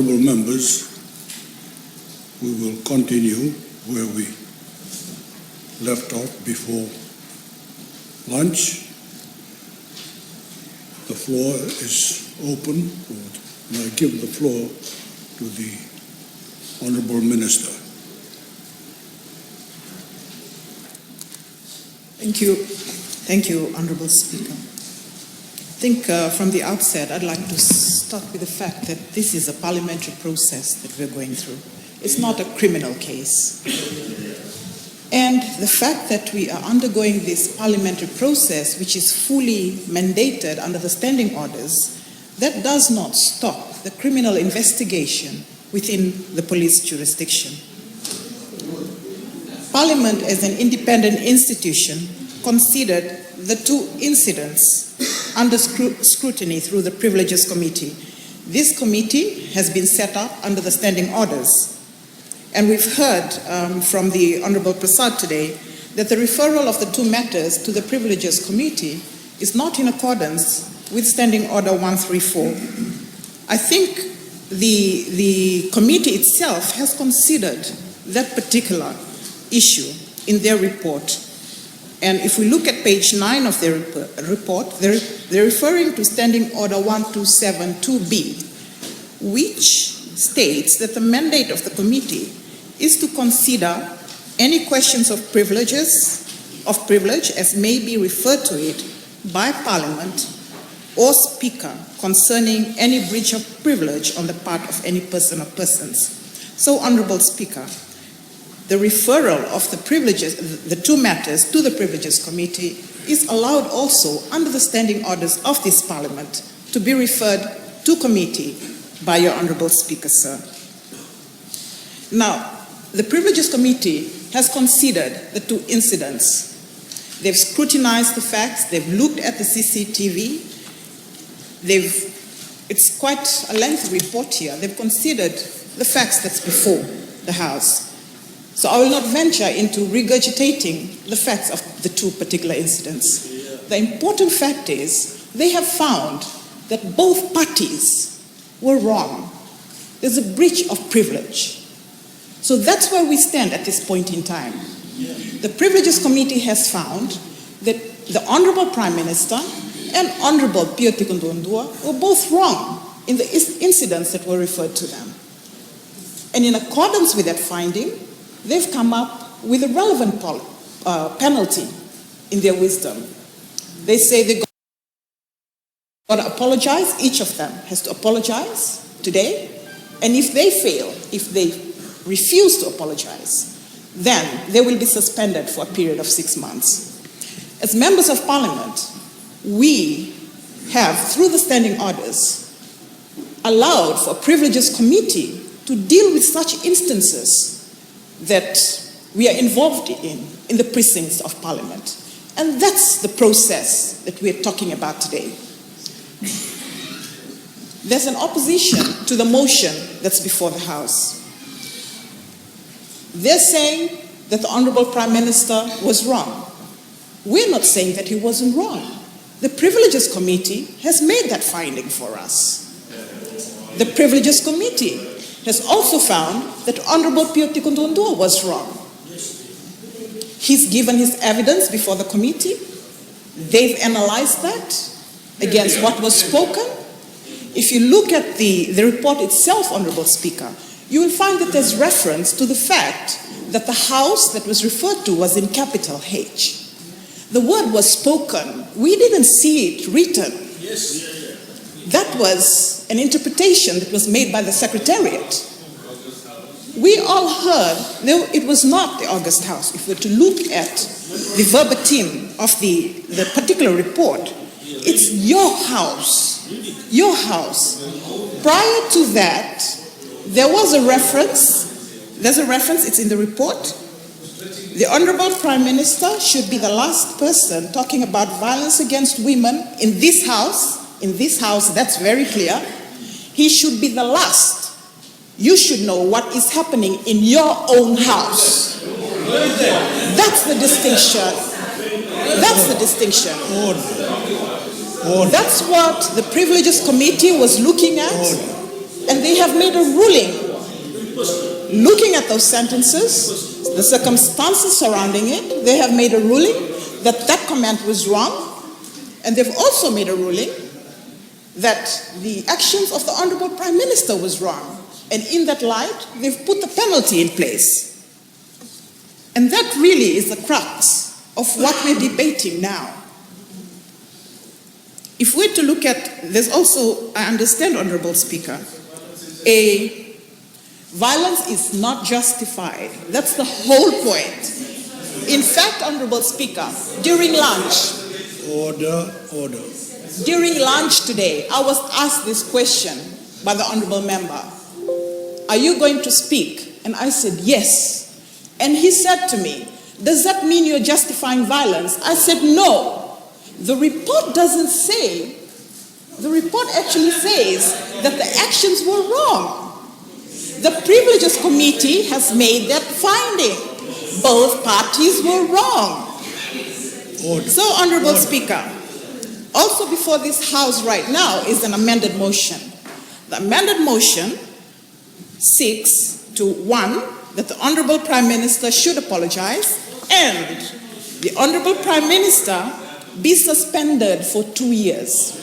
Honourable members, we will continue where we left off before lunch. The floor is open, and I give the floor to the Honourable Minister. Thank you, Honourable Speaker. I think from the outset, I'd like to start with the fact that this is a parliamentary process that we're going through. It's not a criminal case. And the fact that we are undergoing this parliamentary process, which is fully mandated under the standing orders, that does not stop the criminal investigation within the police jurisdiction. Parliament, as an independent institution, considered the two incidents under scrutiny through the Privileges Committee. This committee has been set up under the standing orders. And we've heard from the Honourable Prasad today that the referral of the two matters to the Privileges Committee is not in accordance with Standing Order 134. I think the committee itself has considered that particular issue in their report. And if we look at page 9 of their report, they're referring to Standing Order 1272B, which states that the mandate of the committee is to consider any questions of privilege as may be referred to it by Parliament or Speaker concerning any breach of privilege on the part of any person or persons. So, Honourable Speaker, the referral of the two matters to the Privileges Committee is allowed also under the standing orders of this Parliament to be referred to committee by your Honourable Speaker, sir. Now, the Privileges Committee has considered the two incidents. They've scrutinized the facts, they've looked at the CCTV, it's quite a lengthy report here. They've considered the facts that's before the House. So I will not venture into regurgitating the facts of the two particular incidents. The important fact is they have found that both parties were wrong. There's a breach of privilege. So that's where we stand at this point in time. The Privileges Committee has found that the Honourable Prime Minister and Honourable PM and Tikoduadua were both wrong in the incidents that were referred to them. And in accordance with that finding, they've come up with a relevant penalty in their wisdom. They say they're going to apologize. Each of them has to apologize today. And if they fail, if they refuse to apologize, then they will be suspended for a period of 6 months. As members of Parliament, we have, through the standing orders, allowed for a Privileges Committee to deal with such instances that we are involved in the precincts of Parliament. And that's the process that we're talking about today. There's an opposition to the motion that's before the House. They're saying that the Honourable Prime Minister was wrong. We're not saying that he wasn't wrong. The Privileges Committee has made that finding for us. The Privileges Committee has also found that Honourable PM and Tikoduadua was wrong. He's given his evidence before the committee. They've analyzed that against what was spoken. If you look at the report itself, Honourable Speaker, you will find that there's reference to the fact that the house that was referred to was in capital H. The word was spoken. We didn't see it written. That was an interpretation that was made by the Secretariat. We all heard, no, it was not the August House. If we're to look at the verbatim of the particular report, it's your house. Your house. Prior to that, there was a reference. There's a reference, it's in the report. The Honourable Prime Minister should be the last person talking about violence against women in this house. In this house, that's very clear. He should be the last. You should know what is happening in your own house. That's the distinction. That's the distinction. That's what the Privileges Committee was looking at. And they have made a ruling looking at those sentences, the circumstances surrounding it. They have made a ruling that that comment was wrong. And they've also made a ruling that the actions of the Honorable Prime Minister was wrong. And in that light, they've put the penalty in place. And that really is the crux of what we're debating now. If we're to look at, there's also, I understand, Honorable Speaker, violence is not justified. That's the whole point. In fact, Honorable Speaker, during lunch, Order. During lunch today, I was asked this question by the Honorable Member. Are you going to speak? And I said, yes. And he said to me, does that mean you're justifying violence? I said, no. The report doesn't say, the report actually says that the actions were wrong. The Privileges Committee has made that finding. Both parties were wrong. So, Honorable Speaker, also before this House right now is an amended motion. The amended motion seeks to, one, that the Honorable Prime Minister should apologize and the Honorable Prime Minister be suspended for 2 years.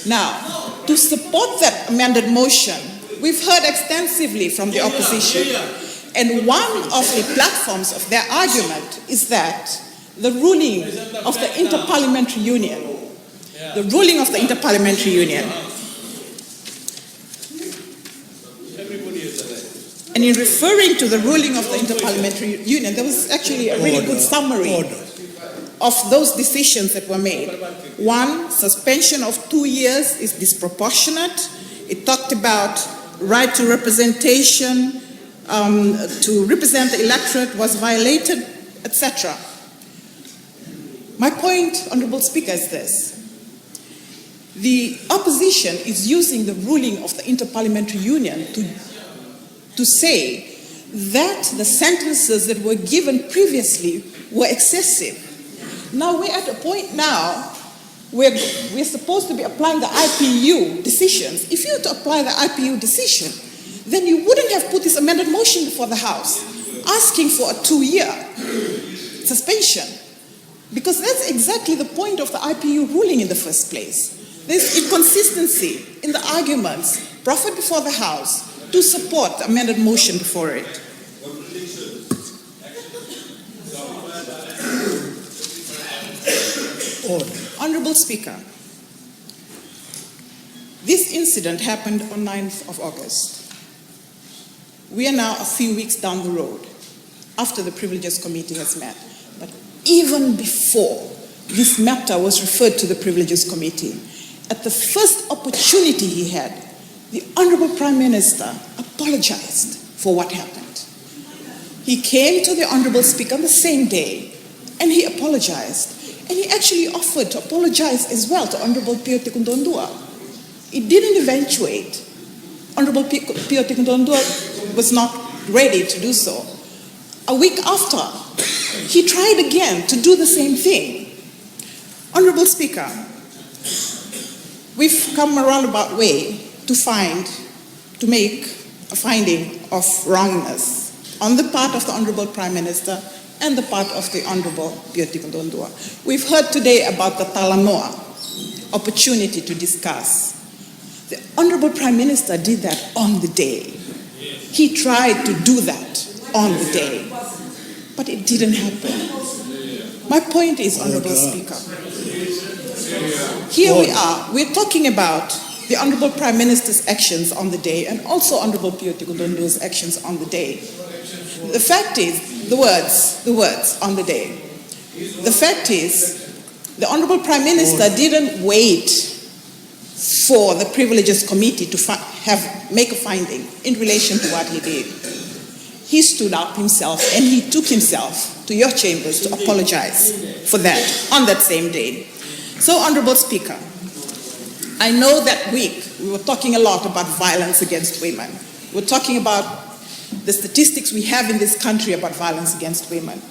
Now, to support that amended motion, we've heard extensively from the opposition, and one of the platforms of their argument is that the ruling of the Interparliamentary Union, and in referring to the ruling of the Interparliamentary Union, there was actually a really good summary of those decisions that were made. One, suspension of 2 years is disproportionate. It talked about right to representation, to represent the electorate was violated, etc. My point, Honorable Speaker, is this. The opposition is using the ruling of the Interparliamentary Union to say that the sentences that were given previously were excessive. Now we're at a point now where we're supposed to be applying the IPU decisions. If you were to apply the IPU decision, then you wouldn't have put this amended motion before the House, asking for a 2-year suspension. Because that's exactly the point of the IPU ruling in the first place. There's inconsistency in the arguments proffered before the House to support the amended motion before it. Honorable Speaker, this incident happened on 9th of August. We are now a few weeks down the road after the Privileges Committee has met. But even before this matter was referred to the Privileges Committee, at the first opportunity he had, the Honorable Prime Minister apologized for what happened. He came to the Honorable Speaker on the same day and he apologized. And he actually offered to apologize as well to Honorable PM and Tikoduadua. It didn't eventuate. Honorable PM and Tikoduadua was not ready to do so. A week after, he tried again to do the same thing. Honorable Speaker, we've come a roundabout way to make a finding of wrongness on the part of the Honorable Prime Minister and the part of the Honorable PM and Tikoduadua. We've heard today about the Talanoa opportunity to discuss. The Honorable Prime Minister did that on the day. He tried to do that on the day, but it didn't happen. My point is, Honorable Speaker, here we are, we're talking about the Honorable Prime Minister's actions on the day and also Honorable PM and Tikoduadua's actions on the day. The fact is, the words on the day. The fact is, the Honorable Prime Minister didn't wait for the Privileges Committee to make a finding in relation to what he did. He stood up himself and he took himself to your chambers to apologize for that on that same day. So, Honorable Speaker, I know that week we were talking a lot about violence against women. We're talking about the statistics we have in this country about violence against women.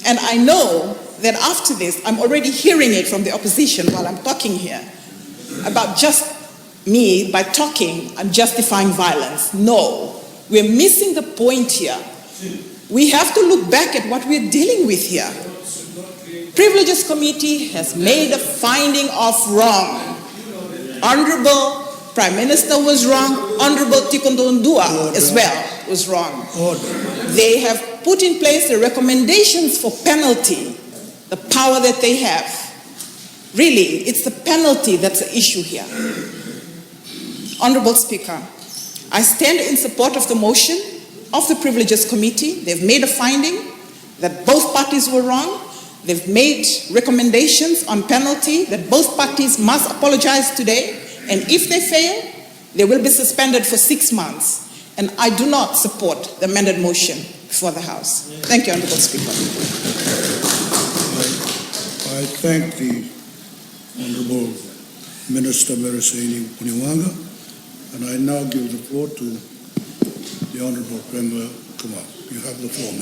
And I know that after this, I'm already hearing it from the opposition while I'm talking here, about just me by talking, I'm justifying violence. No, we're missing the point here. We have to look back at what we're dealing with here. Privileges Committee has made a finding of wrong. Honorable Prime Minister was wrong. Honorable Tikoduadua as well was wrong. They have put in place the recommendations for penalty, the power that they have. Really, it's the penalty that's the issue here. Honorable Speaker, I stand in support of the motion of the Privileges Committee. They've made a finding that both parties were wrong. They've made recommendations on penalty that both parties must apologize today. And if they fail, they will be suspended for 6 months. And I do not support the amended motion before the House. Thank you, Honorable Speaker. I thank the Honorable Minister Mereseini Vuniwaqa, and I now give the floor to the Honorable Premier Kumar. You have the floor,